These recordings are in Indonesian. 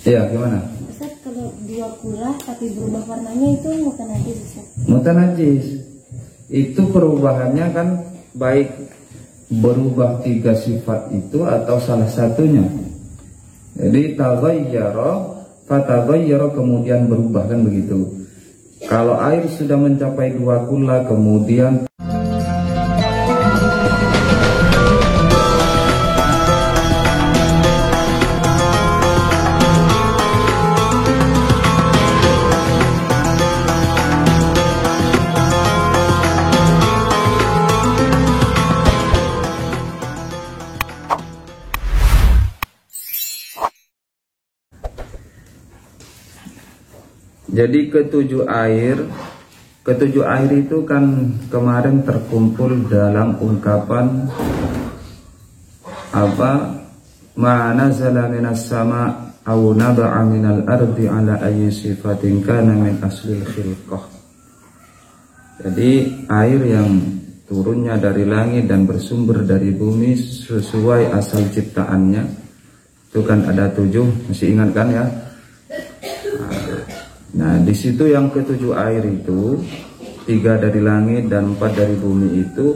Iya, gimana? Ustaz, kalau dua kula tapi berubah warnanya itu mutanajis, Ustaz? Mutanajis itu perubahannya kan baik berubah tiga sifat itu atau salah satunya. Jadi taghayyara fataghayyara kemudian berubah, kan begitu. Kalau air sudah mencapai dua kula kemudian jadi ketujuh air itu kan kemarin terkumpul dalam ungkapan apa, ma nazala minas sama aw naba'a minal ardi ala ayyi sifatin kana min aslil khilqah. Jadi air yang turunnya dari langit dan bersumber dari bumi sesuai asal ciptaannya itu kan ada 7, masih ingat kan ya? Nah, di situ yang ketujuh air itu 3 dari langit dan 4 dari bumi itu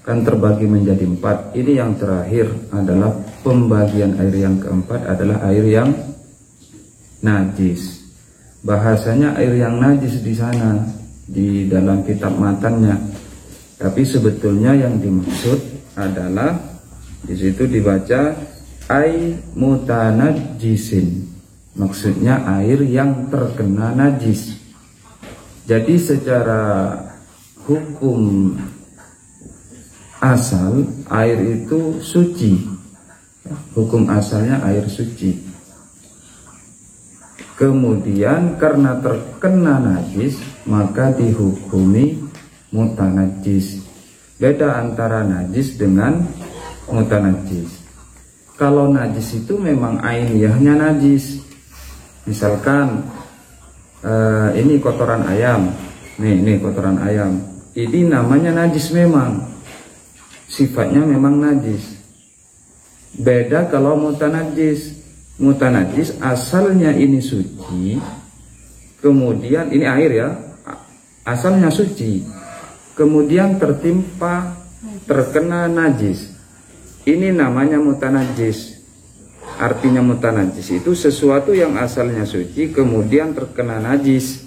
kan terbagi menjadi 4. Ini yang terakhir adalah pembagian air yang keempat adalah air yang najis. Bahasanya air yang najis di sana di dalam kitab matannya. Tapi sebetulnya yang dimaksud adalah di situ dibaca ai mutanajisin. Maksudnya air yang terkena najis. Jadi secara hukum asal air itu suci. Hukum asalnya air suci. Kemudian karena terkena najis maka dihukumi mutanajis. Beda antara najis dengan mutanajis. Kalau najis itu memang ainiyahnya najis. Misalkan ini kotoran ayam, ini kotoran ayam, ini namanya najis memang, sifatnya memang najis. Beda kalau mutanajis. Mutanajis asalnya ini suci, kemudian ini air ya, asalnya suci, kemudian terkena najis. Ini namanya mutanajis. Artinya mutanajis itu sesuatu yang asalnya suci kemudian terkena najis,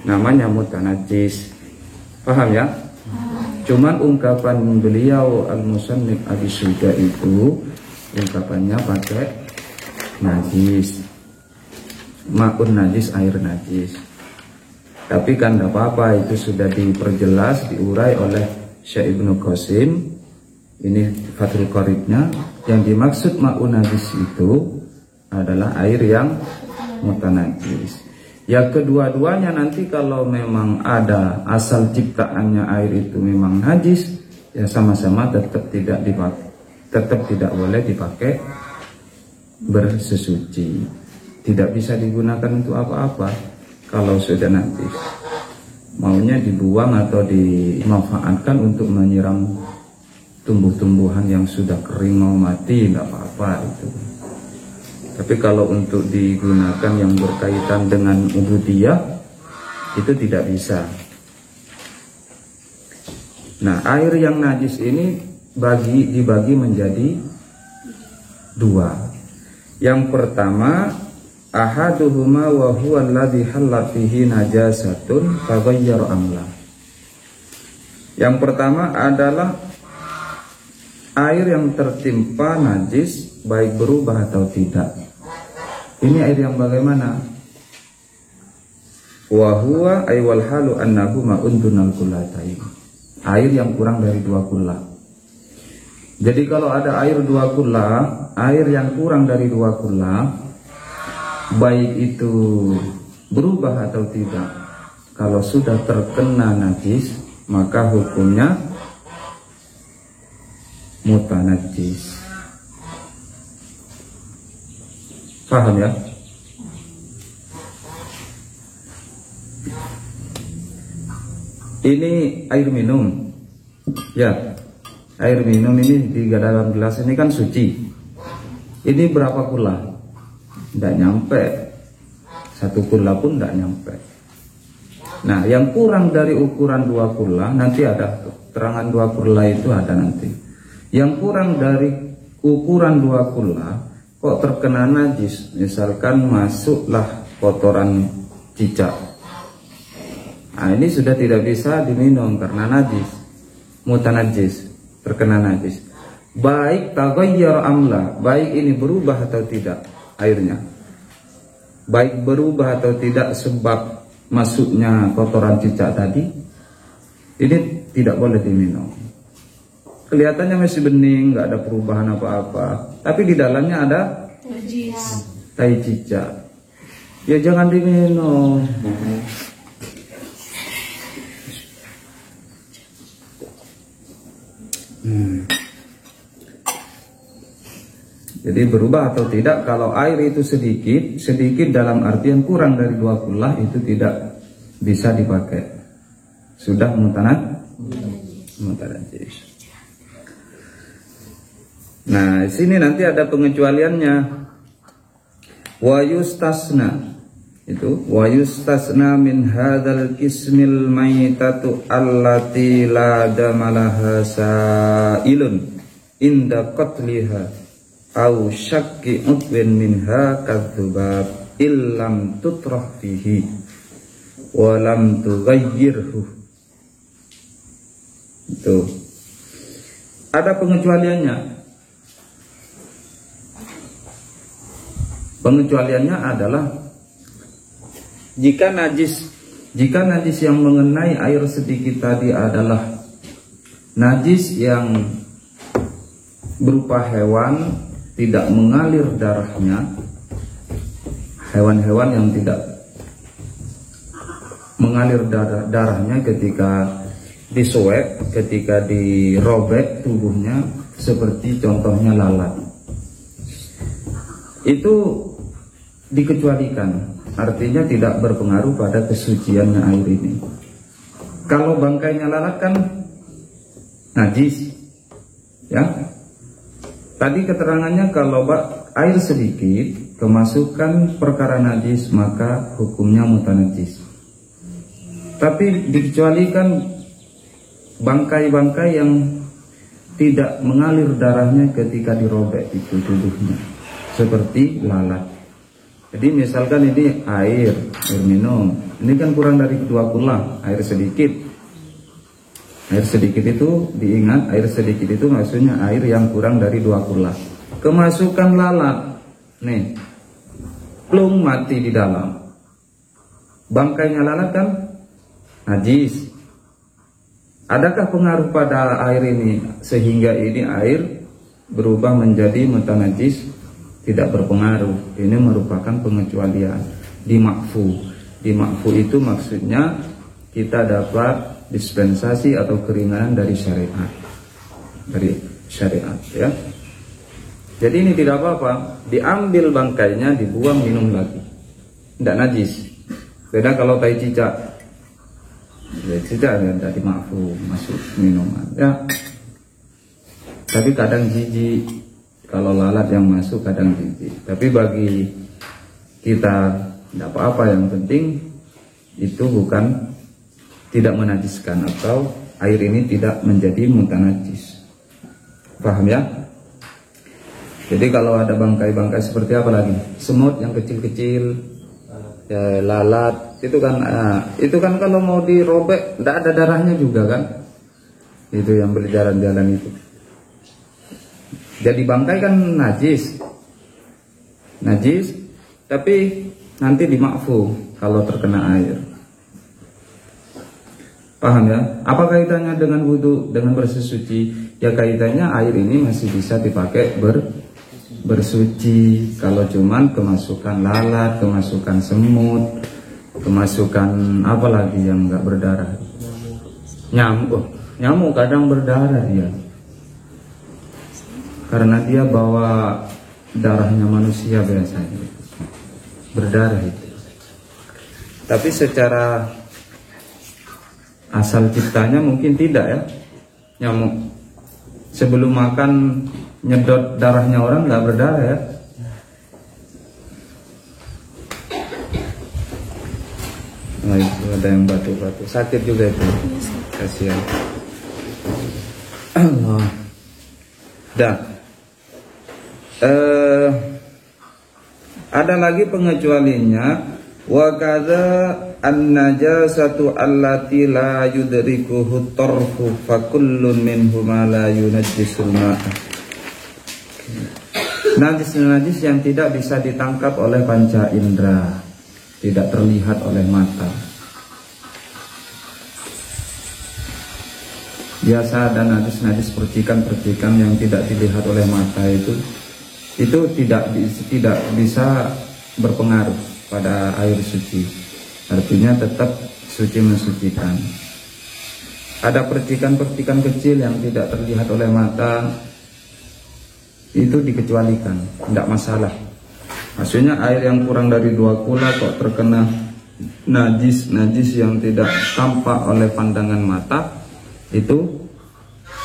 namanya mutanajis. Paham ya? Cuman ungkapan beliau Al-Musannif Abi Syuja itu ungkapannya pakai najis, ma'un najis, air najis. Tapi kan tidak apa-apa, itu sudah diperjelas, diurai oleh Syekh Ibnu Qasim. Ini Fathul Qaribnya. Yang dimaksud ma'un najis itu adalah air yang mutanajis. Ya kedua-duanya nanti kalau memang ada asal ciptaannya air itu memang najis, ya sama-sama tetap tidak boleh dipakai bersesuci. Tidak bisa digunakan untuk apa-apa kalau sudah najis. Maunya dibuang atau dimanfaatkan untuk menyiram tumbuh-tumbuhan yang sudah kering mau mati, nggak apa-apa itu. Tapi kalau untuk digunakan yang berkaitan dengan ubudiyah itu tidak bisa. Nah, air yang najis ini dibagi menjadi 2. Yang pertama, ahaduhuma wa huwa alladhi halla fihi najasatun taghayyara amla. Yang pertama adalah air yang tertimpa najis baik berubah atau tidak. Ini air yang bagaimana? Wa huwa ay wal halu annahu ma'un dunal kullatain. Air yang kurang dari 2 kula. Jadi kalau ada air 2 kula, air yang kurang dari 2 kula, baik itu berubah atau tidak, kalau sudah terkena najis maka hukumnya mutanajis. Paham ya? Ini air minum. Ya, air minum ini di dalam gelas ini kan suci. Ini berapa kula? tidak nyampe. 1 kurla pun tidak nyampe. Nah, yang kurang dari ukuran 2 kurla, nanti ada terangan 2 kurla itu ada nanti. Yang kurang dari ukuran 2 kurla kok terkena najis, misalkan masuklah kotoran cicak. Nah, ini sudah tidak bisa diminum karena najis, mutanajis, terkena najis. Baik taghayyar amla, baik ini berubah atau tidak airnya, baik berubah atau tidak sebab masuknya kotoran cicak tadi, ini tidak boleh diminum. Kelihatannya masih bening, nggak ada perubahan apa-apa, tapi di dalamnya ada tai cicak. Ya jangan diminum. Jadi berubah atau tidak, kalau air itu sedikit dalam artian kurang dari 2 kurlah itu tidak bisa dipakai. Sudah mutanajis. Nah, sini nanti ada pengecualiannya. Wa yustasna, itu wa yustasna min hadzal qismil maitatu allati la damalaha sa'ilun inda qatliha au syakki utwin minha kadzubab illam tutrah fihi wa lam tughayyirhu. Itu ada pengecualiannya. Pengecualiannya adalah jika najis yang mengenai air sedikit tadi adalah najis yang berupa hewan, tidak mengalir darahnya, hewan-hewan yang tidak mengalir darahnya ketika disuek, ketika dirobek tubuhnya, seperti contohnya lalat, itu dikecualikan, artinya tidak berpengaruh pada kesuciannya air ini. Kalau bangkainya lalat kan najis, ya. Tadi keterangannya kalau air sedikit kemasukan perkara najis, maka hukumnya mutanajis. Tapi dikecualikan bangkai-bangkai yang tidak mengalir darahnya ketika dirobek itu tubuhnya, seperti lalat. Jadi misalkan ini air minum, ini kan kurang dari 2 kurlah, air sedikit. Air sedikit itu diingat, air sedikit itu maksudnya air yang kurang dari 2 kurlah. Kemasukan lalat, nih, plung mati di dalam. Bangkainya lalat kan najis. Adakah pengaruh pada air ini sehingga ini air berubah menjadi mutanajis? Tidak berpengaruh. Ini merupakan pengecualian di makfu. Di makfu itu maksudnya kita dapat dispensasi atau keringanan dari syariat, ya. Jadi ini tidak apa-apa, diambil bangkainya, dibuang, minum lagi, tidak najis. Beda kalau tai cicak, tidak dimakfu masuk minuman, ya. Tapi kadang jijik, kalau lalat yang masuk kadang jijik. Tapi bagi kita tidak apa-apa, yang penting itu bukan tidak menajiskan atau air ini tidak menjadi mutanajis. Paham ya? Jadi kalau ada bangkai-bangkai seperti apa lagi? Semut yang kecil-kecil, ya, lalat, itu kan kalau mau dirobek tidak ada darahnya juga kan? Itu yang berjalan-jalan itu. Jadi bangkai kan najis, tapi nanti dimakfu kalau terkena air. Paham ya? Apa kaitannya dengan wudhu, dengan bersesuci? Ya kaitannya air ini masih bisa dipakai bersuci. Kalau cuman kemasukan lalat, kemasukan semut, kemasukan apa lagi yang nggak berdarah? Nyamuk kadang berdarah dia. Karena dia bawa darahnya manusia biasanya. Berdarah itu. Tapi secara asal ciptanya mungkin tidak ya. Nyamuk sebelum makan nyedot darahnya orang nggak berdarah ya. Oh, itu ada yang batu-batu. Sakit juga itu. Kasihan. Allah. Dah. Ada lagi pengecualinya. Wa kadza an-najasatu allati la yudrikuhu tarfu fa kullun minhuma la yunajjisul ma'a. Najis-najis yang tidak bisa ditangkap oleh panca indera, tidak terlihat oleh mata. Biasa ada najis-najis percikan-percikan yang tidak dilihat oleh mata itu tidak bisa berpengaruh pada air suci. Artinya tetap suci mensucikan. Ada percikan-percikan kecil yang tidak terlihat oleh mata, itu dikecualikan, tidak masalah. Maksudnya air yang kurang dari 2 kula kok terkena najis yang tidak tampak oleh pandangan mata, itu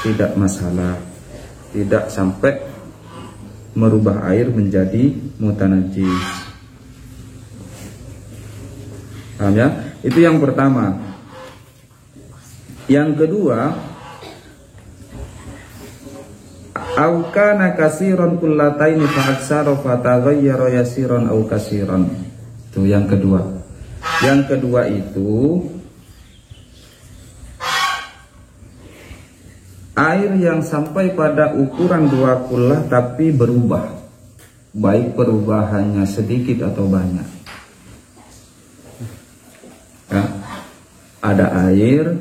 tidak masalah, tidak sampai merubah air menjadi mutanajis. Paham ya? Itu yang pertama. Yang kedua, au kana kasiran kullataini fa aksara fa taghayyara yasiran au kasiran. Itu yang kedua. Yang kedua itu air yang sampai pada ukuran 2 kullah tapi berubah, baik perubahannya sedikit atau banyak. Ya, ada air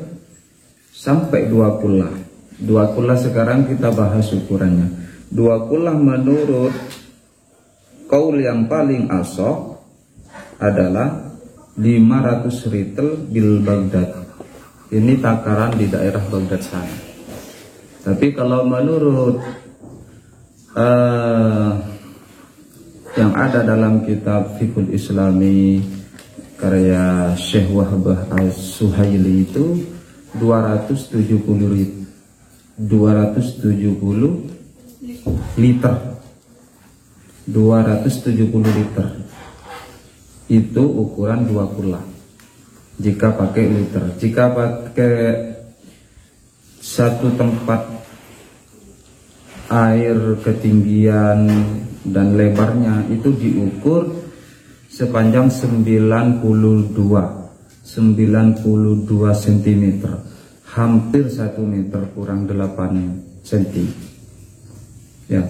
sampai 2 kullah. 2 kullah sekarang kita bahas ukurannya. 2 kullah menurut kaul yang paling asok adalah 500 ritel bil Baghdad. Ini takaran di daerah Baghdad sana. Tapi kalau menurut yang ada dalam kitab Fiqhul Islami karya Syekh Wahbah Al-Suhaili itu 270 liter. 270 liter. Itu ukuran 2 kullah. Jika pakai liter. Jika pakai satu tempat air ketinggian dan lebarnya itu diukur sepanjang 92 cm, hampir 1 meter kurang 8 cm. Ya,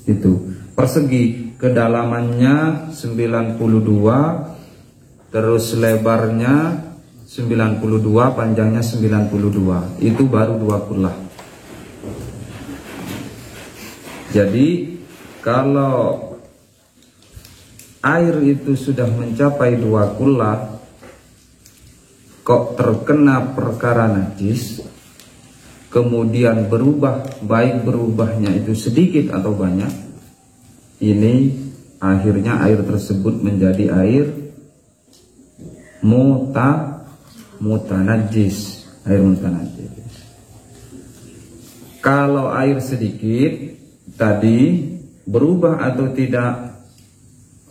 itu persegi, kedalamannya 92, terus lebarnya 92, panjangnya 92, itu baru 2 kullah. Jadi kalau air itu sudah mencapai 2 kullah kok terkena perkara najis, kemudian berubah, baik berubahnya itu sedikit atau banyak, ini akhirnya air tersebut menjadi air mutanajis, air mutanajis. Kalau air sedikit tadi berubah atau tidak,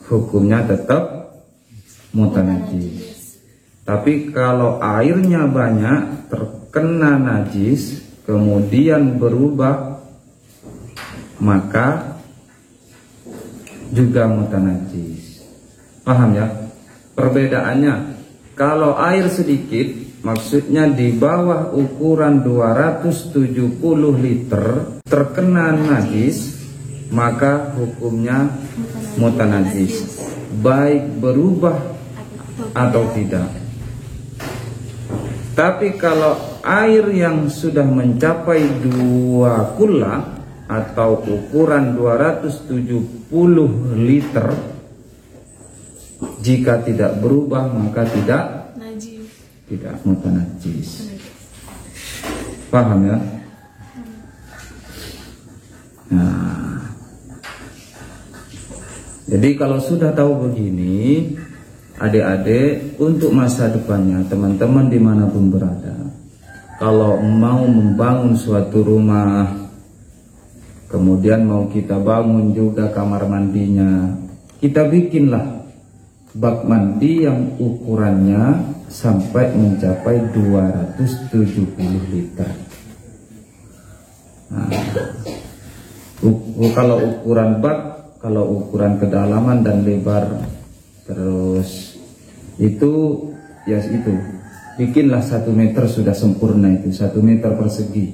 hukumnya tetap mutanajis. Tapi kalau airnya banyak terkena najis kemudian berubah, maka juga mutanajis. Paham ya perbedaannya? Kalau air sedikit, maksudnya di bawah ukuran 270 liter terkena najis, maka hukumnya mutanajis, baik berubah atau tidak. Tapi kalau air yang sudah mencapai 2 kullah atau ukuran 270 liter, jika tidak berubah maka tidak mutanajis. Paham ya? Nah, jadi kalau sudah tahu begini, adik-adik, untuk masa depannya teman-teman dimanapun berada, kalau mau membangun suatu rumah, kemudian mau kita bangun juga kamar mandinya, kita bikinlah bak mandi yang ukurannya sampai mencapai 270 liter. Nah, kalau ukuran bak, kalau ukuran kedalaman dan lebar, terus itu ya itu bikinlah 1 meter sudah sempurna, itu 1 meter persegi,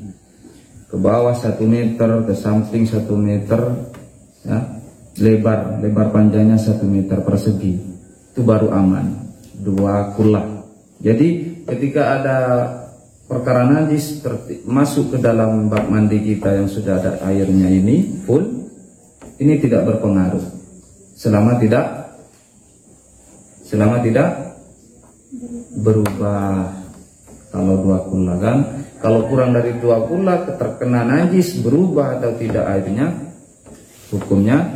ke bawah 1 meter, ke samping 1 meter, ya, lebar panjangnya 1 meter persegi, itu baru aman, 2 kullah. Jadi ketika ada perkara najis masuk ke dalam bak mandi kita yang sudah ada airnya ini full, ini tidak berpengaruh selama tidak berubah. Kalau 2 kullah kan, kalau kurang dari 2 kullah terkena najis, berubah atau tidak airnya, hukumnya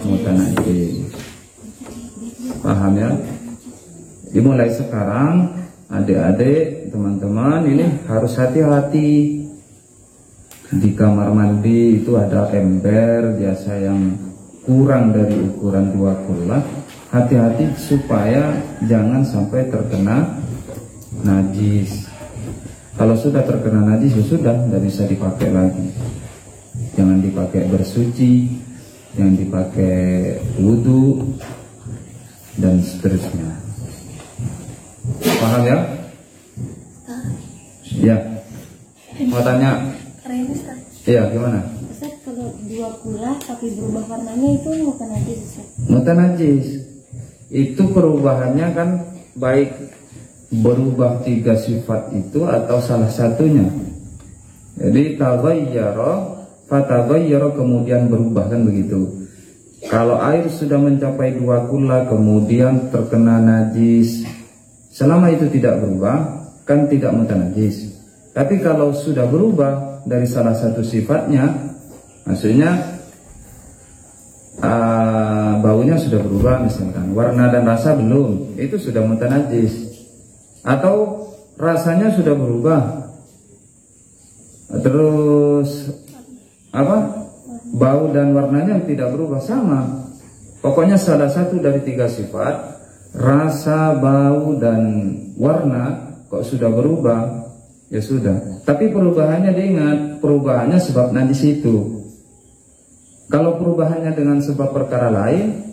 mutanajis. Paham ya? Dimulai sekarang adik-adik, teman-teman, ini harus hati-hati. Di kamar mandi itu ada ember biasa yang kurang dari ukuran 2 kullah. Hati-hati supaya jangan sampai terkena najis. Kalau sudah terkena najis ya sudah, tidak bisa dipakai lagi. Jangan dipakai bersuci, jangan dipakai wudhu, dan seterusnya. Paham ya? Ya. Mau tanya? Iya, gimana? Ustaz, kalau 2 kullah tapi berubah warnanya itu mutanajis, Ustaz? Mutanajis itu perubahannya kan baik berubah 3 sifat itu atau salah satunya. Jadi taghayyara, fataghayyara, kemudian berubah, kan begitu. Kalau air sudah mencapai 2 kullah kemudian terkena najis, selama itu tidak berubah, kan tidak mutanajis. Tapi kalau sudah berubah dari salah satu sifatnya, maksudnya baunya sudah berubah, misalkan warna dan rasa belum, itu sudah mutanajis. Atau rasanya sudah berubah, terus bau dan warnanya tidak berubah, sama. Pokoknya salah satu dari 3 sifat, rasa, bau, dan warna kok sudah berubah, ya sudah. Tapi perubahannya, diingat, perubahannya sebab najis itu. Kalau perubahannya dengan sebab perkara lain,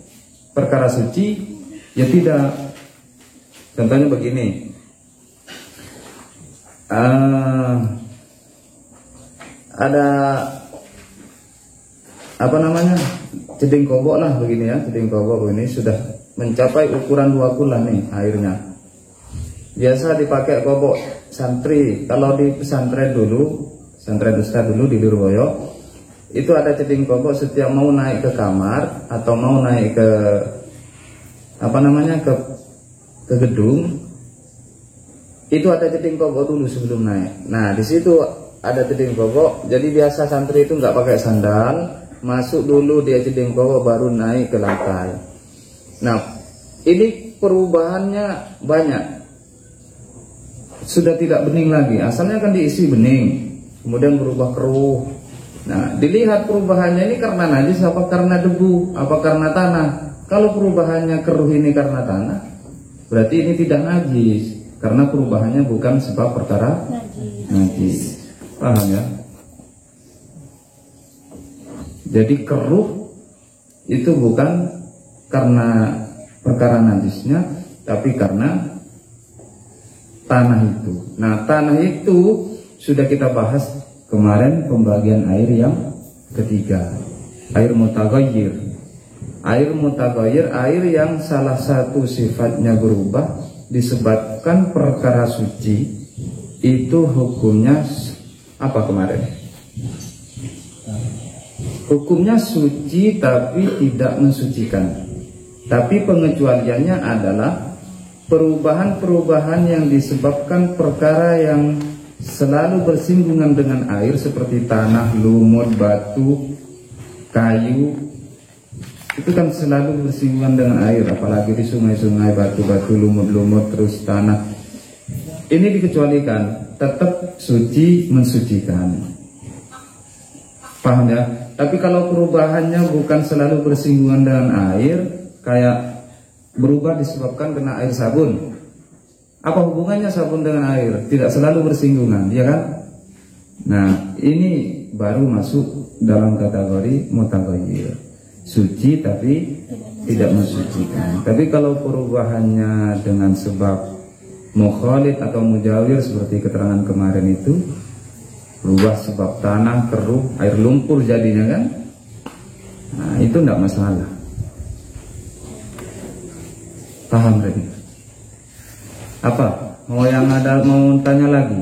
perkara suci, ya tidak. Contohnya begini, ada ceding kobok lah begini ya, ceding kobok ini sudah mencapai ukuran 2 kullah nih airnya. Biasa dipakai kobok santri. Kalau di pesantren dulu, pesantren Ustaz dulu di Lirboyo, itu ada ceding kobok setiap mau naik ke kamar atau mau naik ke ke gedung, itu ada ceding kobok dulu sebelum naik. Nah, di situ ada ceding kobok. Jadi biasa santri itu nggak pakai sandal, masuk dulu dia ceding kobok baru naik ke lantai. Nah, ini perubahannya banyak. Sudah tidak bening lagi. Asalnya kan diisi bening, kemudian berubah keruh. Nah, dilihat perubahannya ini karena najis apa karena debu, apa karena tanah. Kalau perubahannya keruh ini karena tanah, berarti ini tidak najis, karena perubahannya bukan sebab perkara najis. Paham ya? Jadi keruh itu bukan karena perkara najisnya, tapi karena tanah itu. Nah, tanah itu sudah kita bahas kemarin, pembagian air yang ketiga, air mutaghayyir. Air mutaghayyir, air yang salah satu sifatnya berubah disebabkan perkara suci, itu hukumnya apa kemarin? Hukumnya suci tapi tidak mensucikan. Tapi pengecualiannya adalah perubahan-perubahan yang disebabkan perkara yang selalu bersinggungan dengan air, seperti tanah, lumut, batu, kayu. Itu kan selalu bersinggungan dengan air, apalagi di sungai-sungai, batu-batu, lumut-lumut, terus tanah. Ini dikecualikan, tetap suci mensucikan. Paham ya? Tapi kalau perubahannya bukan selalu bersinggungan dengan air, kayak berubah disebabkan kena air sabun. Apa hubungannya sabun dengan air? Tidak selalu bersinggungan, ya kan? Nah, ini baru masuk dalam kategori mutaghayyir, suci tapi tidak mensucikan. Tapi kalau perubahannya dengan sebab mukhalid atau mujawir seperti keterangan kemarin itu, berubah sebab tanah keruh, air lumpur jadinya kan? Nah, itu tidak masalah. Paham tadi? Apa? Mau tanya lagi?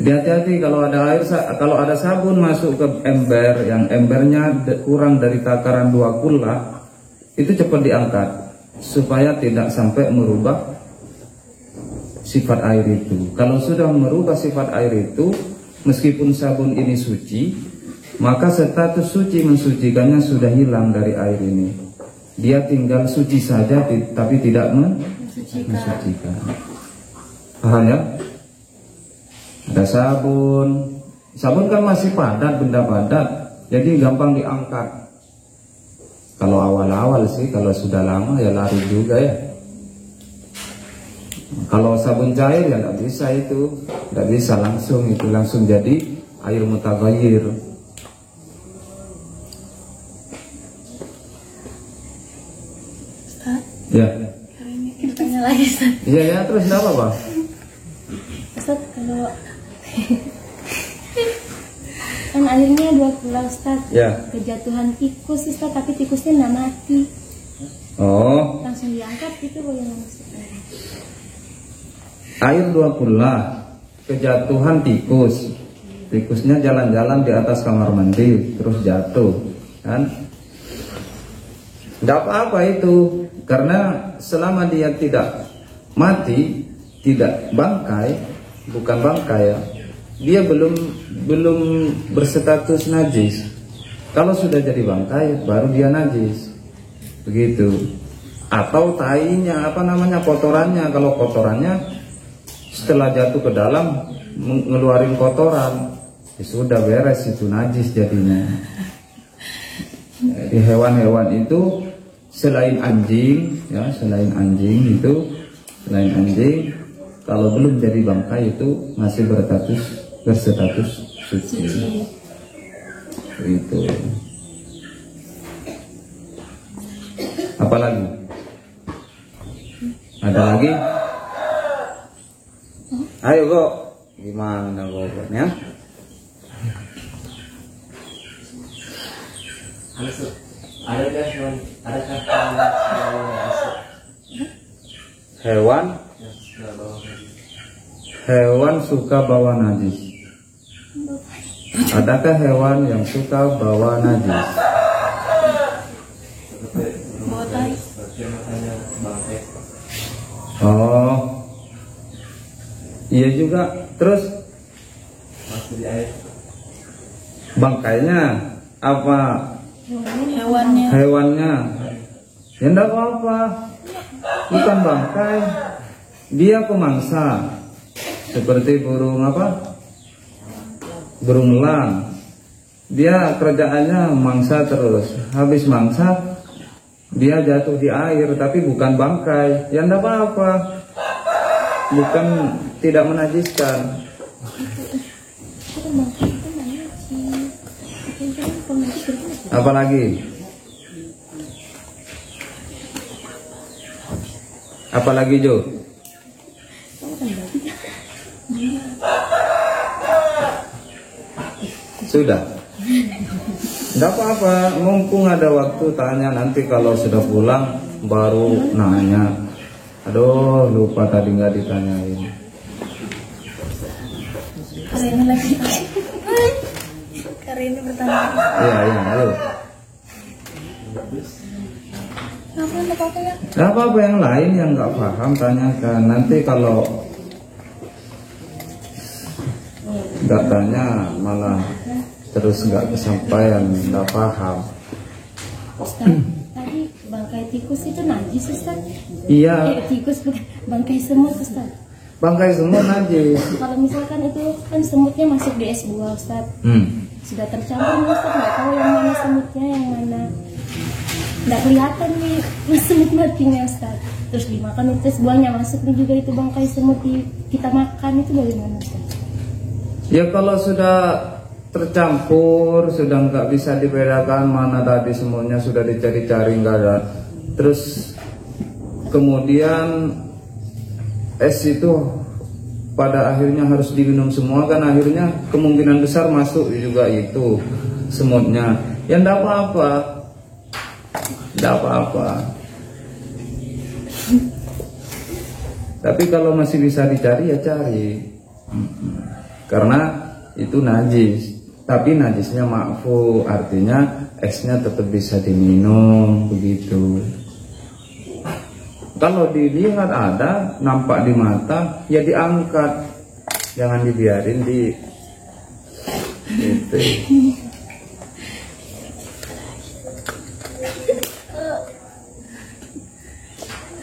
Jadi hati-hati kalau ada sabun masuk ke ember yang embernya kurang dari takaran 2 kullah, itu cepat diangkat supaya tidak sampai merubah sifat air itu. Kalau sudah merubah sifat air itu, meskipun sabun ini suci, maka status suci mensucikannya sudah hilang dari air ini. Dia tinggal suci saja tapi tidak mensucikan. Paham ya? Ada sabun kan masih padat, benda padat, jadi gampang diangkat. Kalau awal-awal sih, kalau sudah lama ya lari juga ya. Kalau sabun cair ya tidak bisa itu, tidak bisa langsung jadi air mutaghayyir. Ustaz, Ya. hari ini kita tanya lagi, Ustaz. Iya ya, terus tidak apa-apa. Ustaz, kalau kan airnya 2 kullah, Ustaz. Ya. Kejatuhan tikus, Ustaz, tapi tikusnya nggak mati. Oh, Langsung diangkat gitu bagaimana, Ustaz? air 2 kullah, kejatuhan tikus. Tikusnya jalan-jalan di atas kamar mandi terus jatuh, kan? Tidak apa-apa itu, karena selama dia tidak mati, tidak bangkai, bukan bangkai ya, dia belum berstatus najis. Kalau sudah jadi bangkai, baru dia najis, begitu. Atau tainya, kotorannya. Kalau kotorannya setelah jatuh ke dalam ngeluarin kotoran, ya sudah beres, itu najis jadinya. Di hewan-hewan itu selain anjing, kalau belum jadi bangkai itu masih berstatus suci. Itu. Apalagi? Ada lagi? Ayo kok, gimana pokoknya? Hewan suka bawa najis. Adakah hewan yang suka bawa najis? Oh, iya juga. Terus bangkainya apa? Hewannya. Ya enggak apa-apa. Bukan bangkai. Dia pemangsa. Seperti burung apa? Burung elang. Dia kerjaannya mangsa terus. Habis mangsa, dia jatuh di air, tapi bukan bangkai. Ya enggak apa-apa. Bukan tidak menajiskan. Apalagi? Apalagi Jo? Sudah. Tidak apa-apa, mumpung ada waktu tanya, nanti kalau sudah pulang baru nanya. Aduh, lupa tadi nggak ditanyain. Karini bertanya. Iya, ayo. Gak apa-apa, yang lain yang nggak paham tanyakan. Nanti kalau nggak tanya malah terus nggak kesampaian, nggak paham. Ustaz, tadi bangkai tikus itu najis, Ustaz? Iya. Tikus bukan, bangkai semut, Ustaz. Bangkai semut najis. Kalau misalkan itu kan semutnya masuk di es buah, Ustaz. sudah tercampur nih Ustaz, nggak tahu yang mana semutnya yang mana nggak kelihatan nih semut matinya Ustaz. Terus dimakan terus buahnya masuk nih juga itu bangkai semut kita makan itu bagaimana Ustaz? Ya kalau sudah tercampur, sudah nggak bisa dibedakan mana tadi semutnya, sudah dicari-cari nggak ada, terus kemudian es itu pada akhirnya harus diminum semua, kan akhirnya kemungkinan besar masuk juga itu semutnya. Ya enggak apa-apa, enggak apa-apa. Tapi kalau masih bisa dicari ya cari, karena itu najis. Tapi najisnya ma'fu, artinya esnya tetap bisa diminum begitu. Kalau dilihat ada, nampak di mata, ya diangkat, jangan dibiarin di gitu.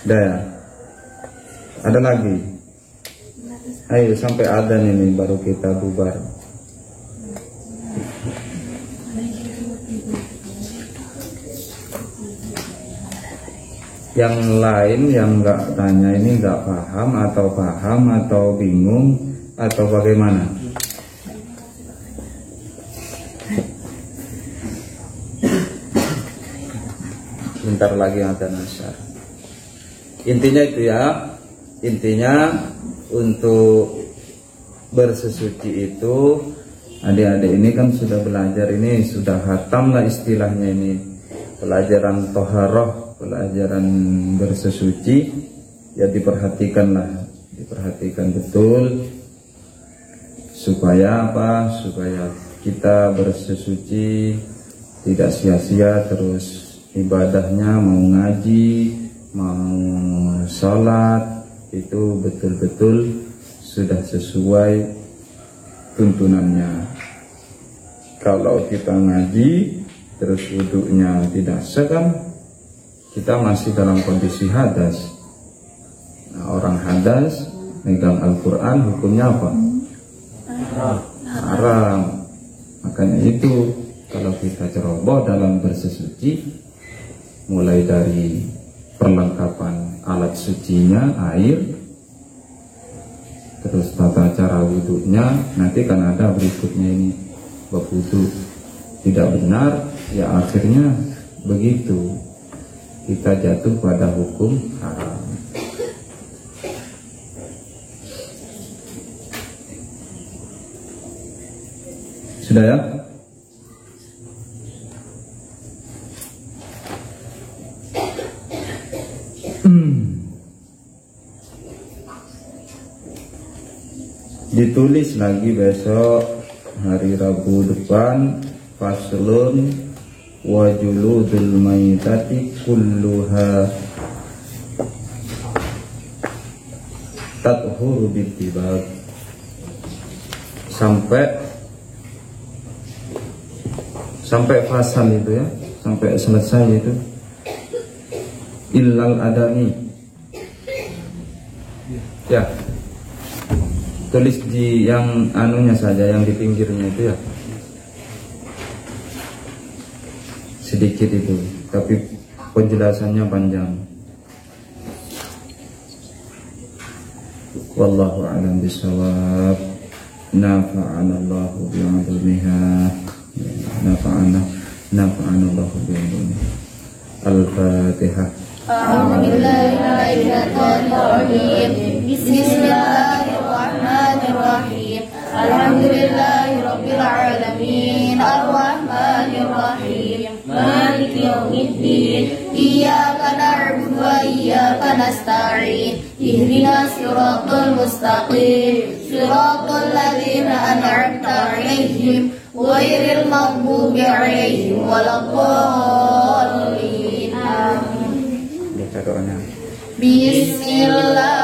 Udah ya? Ada lagi? Ayo sampai ada nih baru kita bubar. Yang lain yang nggak tanya ini nggak paham atau bingung atau bagaimana? Bentar lagi ada nasar. Intinya itu ya, intinya untuk bersesuci itu adik-adik ini kan sudah belajar, ini sudah hatam lah istilahnya ini, pelajaran toharoh, pelajaran bersesuci, ya diperhatikanlah, diperhatikan betul supaya apa? Supaya kita bersesuci tidak sia-sia, terus ibadahnya mau ngaji, mau sholat itu betul-betul sudah sesuai tuntunannya. Kalau kita ngaji terus wudhunya tidak sah, kan kita masih dalam kondisi hadas. Nah, orang hadas megang Al-Quran hukumnya apa? Haram. Makanya itu kalau kita ceroboh dalam bersesuci, mulai dari perlengkapan alat sucinya, air, terus tata cara wudhunya, nanti kan ada berikutnya ini, bab wudhu tidak benar, ya akhirnya begitu. Kita jatuh pada hukum haram. Sudah ya? Ditulis lagi besok hari Rabu depan, faslun wa juludul maitati kulluha tathuru bittibaq, sampai fasal itu ya, sampai selesai itu, illal adami ya, tulis di yang anunya saja, yang di pinggirnya itu ya, sedikit itu, tapi penjelasannya panjang. Wallahu a'lam bishawab. Nafa'anallahu bi'ilmiha, nafa'anallahu bi'ilmiha. Al-Fatihah. Bismillahirrahmanirrahim. Alhamdulillahirabbil alamin. Arrahmanirrahim. Maliki yaumiddin. Iyyaka na'budu wa iyyaka nasta'in. Ihdinas siratal mustaqim. Siratal ladzina an'amta 'alaihim ghairil maghdubi 'alaihim waladdallin. Amin. Baca doanya. Bismillah.